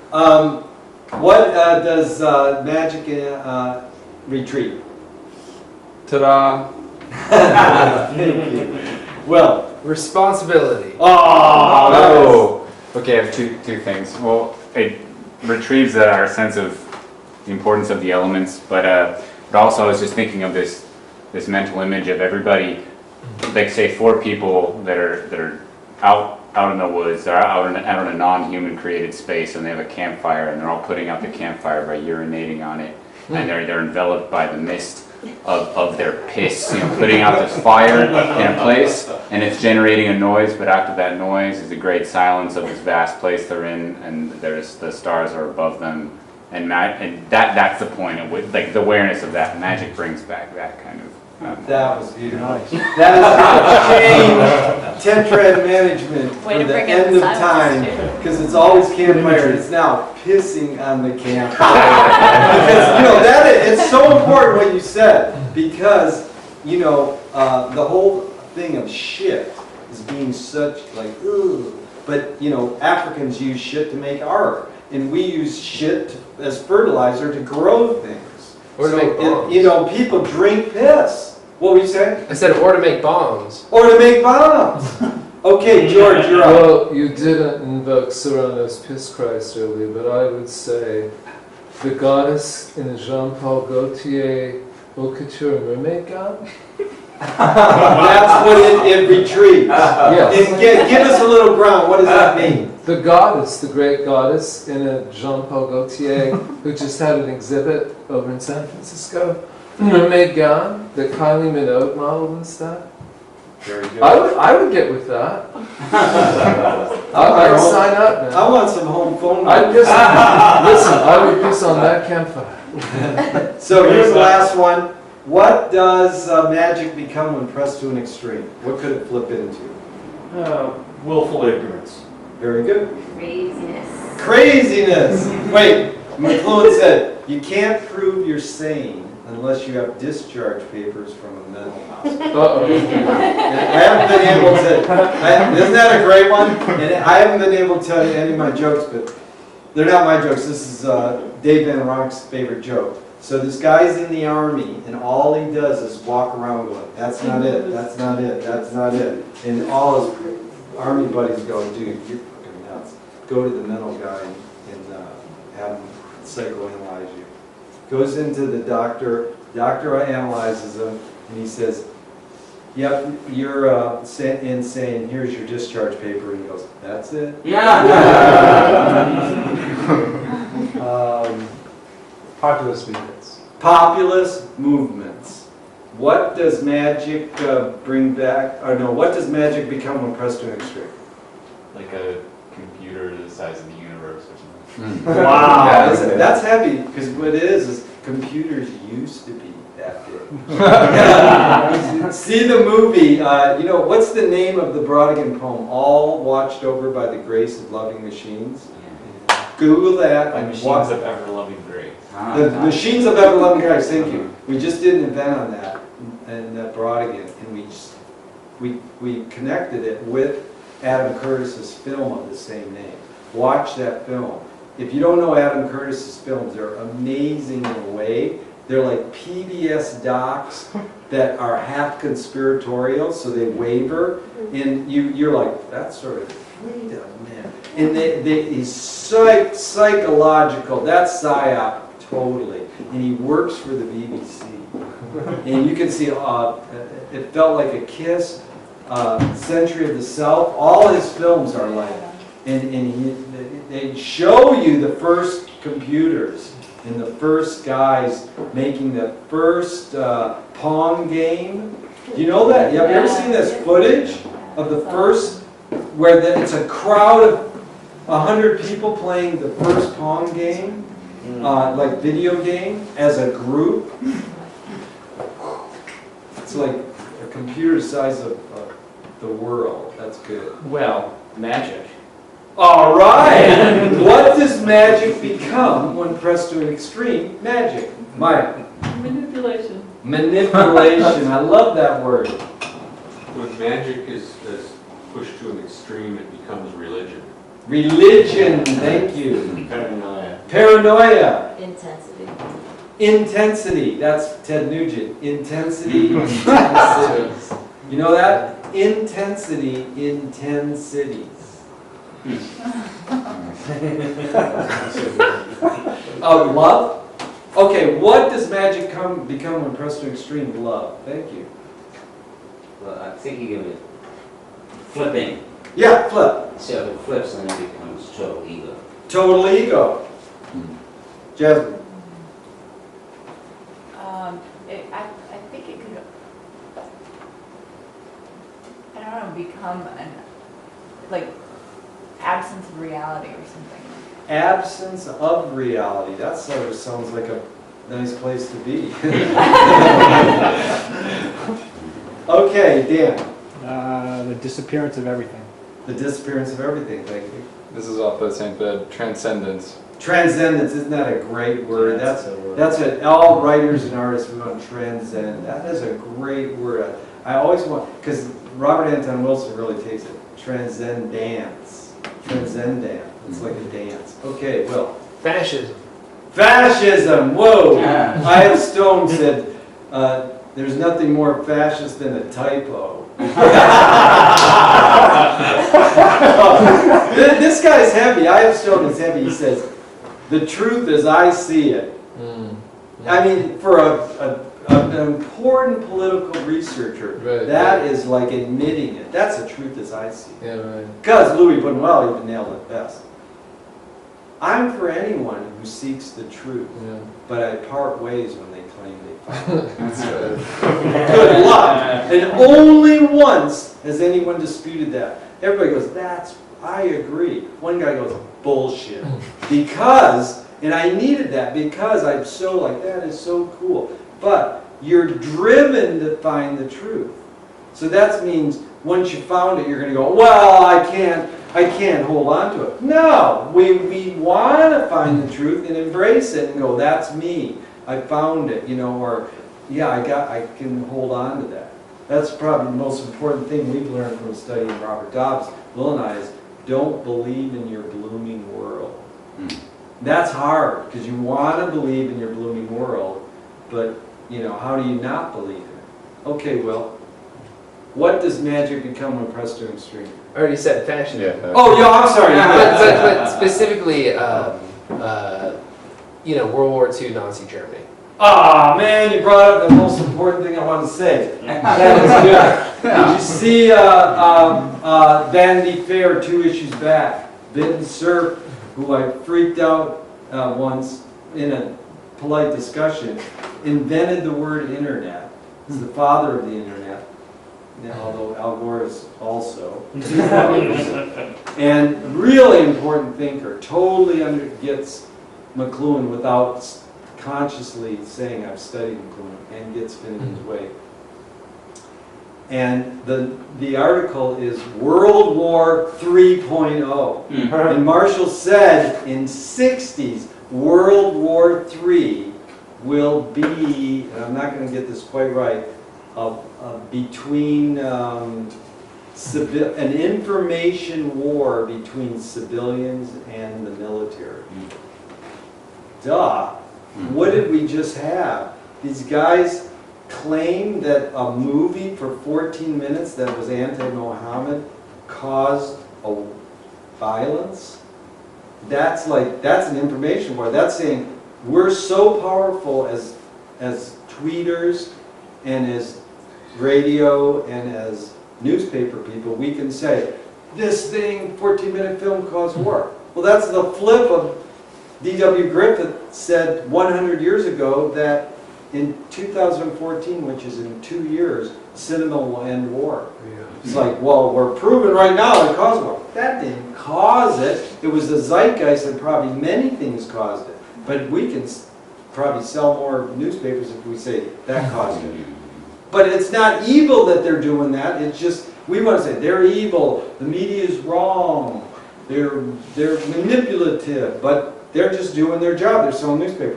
What does magic retrieve? Ta-da! Well, responsibility. Oh! Okay, I have two things. Well, it retrieves our sense of the importance of the elements, but also I was just thinking of this mental image of everybody, like say 4 people that are out in the woods, or out in a non-human created space, and they have a campfire, and they're all putting out the campfire by urinating on it, and they're enveloped by the mist of their piss, putting out this fire in a place, and it's generating a noise, but after that noise is a great silence of this vast place they're in, and the stars are above them, and that's the point of like the awareness of that. Magic brings back that kind of. That was beautiful. Nice. That is going to change Tetrad management for the end of time, because it's always campfire. It's now pissing on the campfire. Because it's so important what you said, because the whole thing of shit is being such like ugh. But Africans use shit to make art, and we use shit as fertilizer to grow things. Or to make bombs. People drink piss. What were you saying? I said, or to make bombs. Or to make bombs. Okay, George, you're up. Well, you didn't invoke Cyrano's Piss Christ earlier, but I would say the goddess in Jean-Paul Gaultier Haute Couture mermaid gown. That's what it retrieves. Yes. Give us a little ground. What does that mean? The goddess, the great goddess in a Jean-Paul Gaultier, who just had an exhibit over in San Francisco, mermaid gown that Kylie Minogue modeled and stuff. Very good. I would get with that. I'd sign up, man. I want some home phone. Listen, I would piss on that campfire. So here's the last one. What does magic become when pressed to an extreme? What could it flip into? Willful ignorance. Very good. Craziness. Craziness! Wait, McLuhan said, you can't prove you're sane unless you have discharge papers from a mental hospital. Uh-oh. I haven't been able to, isn't that a great one? And I haven't been able to tell you any of my jokes, but they're not my jokes. This is Dave Van Ronk's favorite joke. So this guy's in the army, and all he does is walk around going, that's not it, that's not it, that's not it. And all his army buddies go, dude, you're fucking nuts. Go to the mental guy and have him psychoanalyze you. Goes into the doctor analyzes him, and he says, yep, you're insane, here's your discharge paper. And he goes, that's it? Yeah. Populist movements. Populist movements. What does magic bring back, or no, what does magic become when pressed to an extreme? Like a computer the size of the universe or something. Wow, yeah, that's heavy, because what it is computers used to be that big. See the movie, what's the name of the Brodigan poem? All watched over by the grace of loving machines. Google that. By machines of ever-loving grace. The machines of ever-loving grace, thank you. We just did an event on that in Brodigan, and we connected it with Adam Curtis's film of the same name. Watch that film. If you don't know Adam Curtis's films, they're amazing in a way. They're like PBS docs that are half conspiratorial, so they waver, and you're like, that's sort of, wait a minute. And he's psychological, that's psyop, totally. And he works for the BBC. And you can see, it felt like a kiss, Century of the South, all his films are like, and they show you the first computers and the first guys making the first Pong game. Do you know that? Have you ever seen this footage of the first, where it's a crowd of 100 people playing the first Pong game, like video game, as a group? It's like a computer size of the world. That's good. Well, magic. All right. What does magic become when pressed to an extreme? Magic. Maya. Manipulation. Manipulation. I love that word. When magic is pushed to an extreme, it becomes religion. Religion, thank you. Paranoia. Paranoia. Intensity. Intensity, that's Ted Nugent. Intensity, intensity. You know that? Intensity in 10 cities. Love? Okay, what does magic become when pressed to extreme? Love. Thank you. Well, I'm thinking of it flipping. Yeah, flip. So it flips and it becomes total ego. Total ego. Jasmine. I think it could, I don't know, become an, like, absence of reality or something. Absence of reality. That sort of sounds like a nice place to be. Okay, Dan. The disappearance of everything. The disappearance of everything, thank you. This is off the same bed. Transcendence. Transcendence, isn't that a great word? That's a word. That's what all writers and artists, we want to transcend. That is a great word. I always want, because Robert Anton Wilson really takes it. Transcendence. Transcendent. It's like a dance. Okay, Will. Fascism. Fascism, whoa! I.F. Stone said, there's nothing more fascist than a typo. This guy's heavy. I.F. Stone is heavy. He says, the truth as I see it. I mean, for an important political researcher, Right, that right. is like admitting it. That's the truth as I see it. Yeah, right. Because Louis Buñuel even nailed it best. I'm for anyone who seeks the truth, Yeah. but I part ways when they claim they find it. That's right. Good luck. And only once has anyone disputed that. Everybody goes, I agree. One guy goes, bullshit. Because, and I needed that because I'm so like, that is so cool. But you're driven to find the truth. So that means once you found it, you're going to go, well, I can't hold on to it. No, we want to find the truth and embrace it and go, that's me. I found it, or yeah, I can hold on to that. That's probably the most important thing we've learned from studying Robert Dobbs, Will and I, is don't believe in your blooming world. That's hard because you want to believe in your blooming world, but how do you not believe in it? Okay, Will. What does magic become when pressed to extreme? I already said fascism. Yeah. Oh, yeah, I'm sorry. But specifically, World War II Nazi Germany. Ah, man, you brought up the most important thing I wanted to say. That is good. Did you see Vanity Fair 2 issues back? Vinton Cerf, who I freaked out once in a polite discussion, invented the word internet. He's the father of the internet, although Al Gore is also. And really important thinker, totally gets McLuhan without consciously saying I've studied McLuhan, and gets Finnegan's Wake. And the article is World War 3.0. And Marshall said in 60s, World War III will be, and I'm not going to get this quite right, between an information war between civilians and the military. Duh. What did we just have? These guys claim that a movie for 14 minutes that was anti-Mohammed caused a violence? That's an information war. That's saying we're so powerful as tweeters and as radio and as newspaper people, we can say, this thing, 14-minute film caused war. Well, that's the flip of D.W. Griffith said 100 years ago that in 2014, which is in 2 years, cinema will end war. It's like, well, we're proving right now it caused war. That didn't cause it. It was the zeitgeist, and probably many things caused it. But we can probably sell more newspapers if we say that caused it. But it's not evil that they're doing that. It's just, we want to say they're evil, the media is wrong, they're manipulative, but they're just doing their job. They're selling newspapers.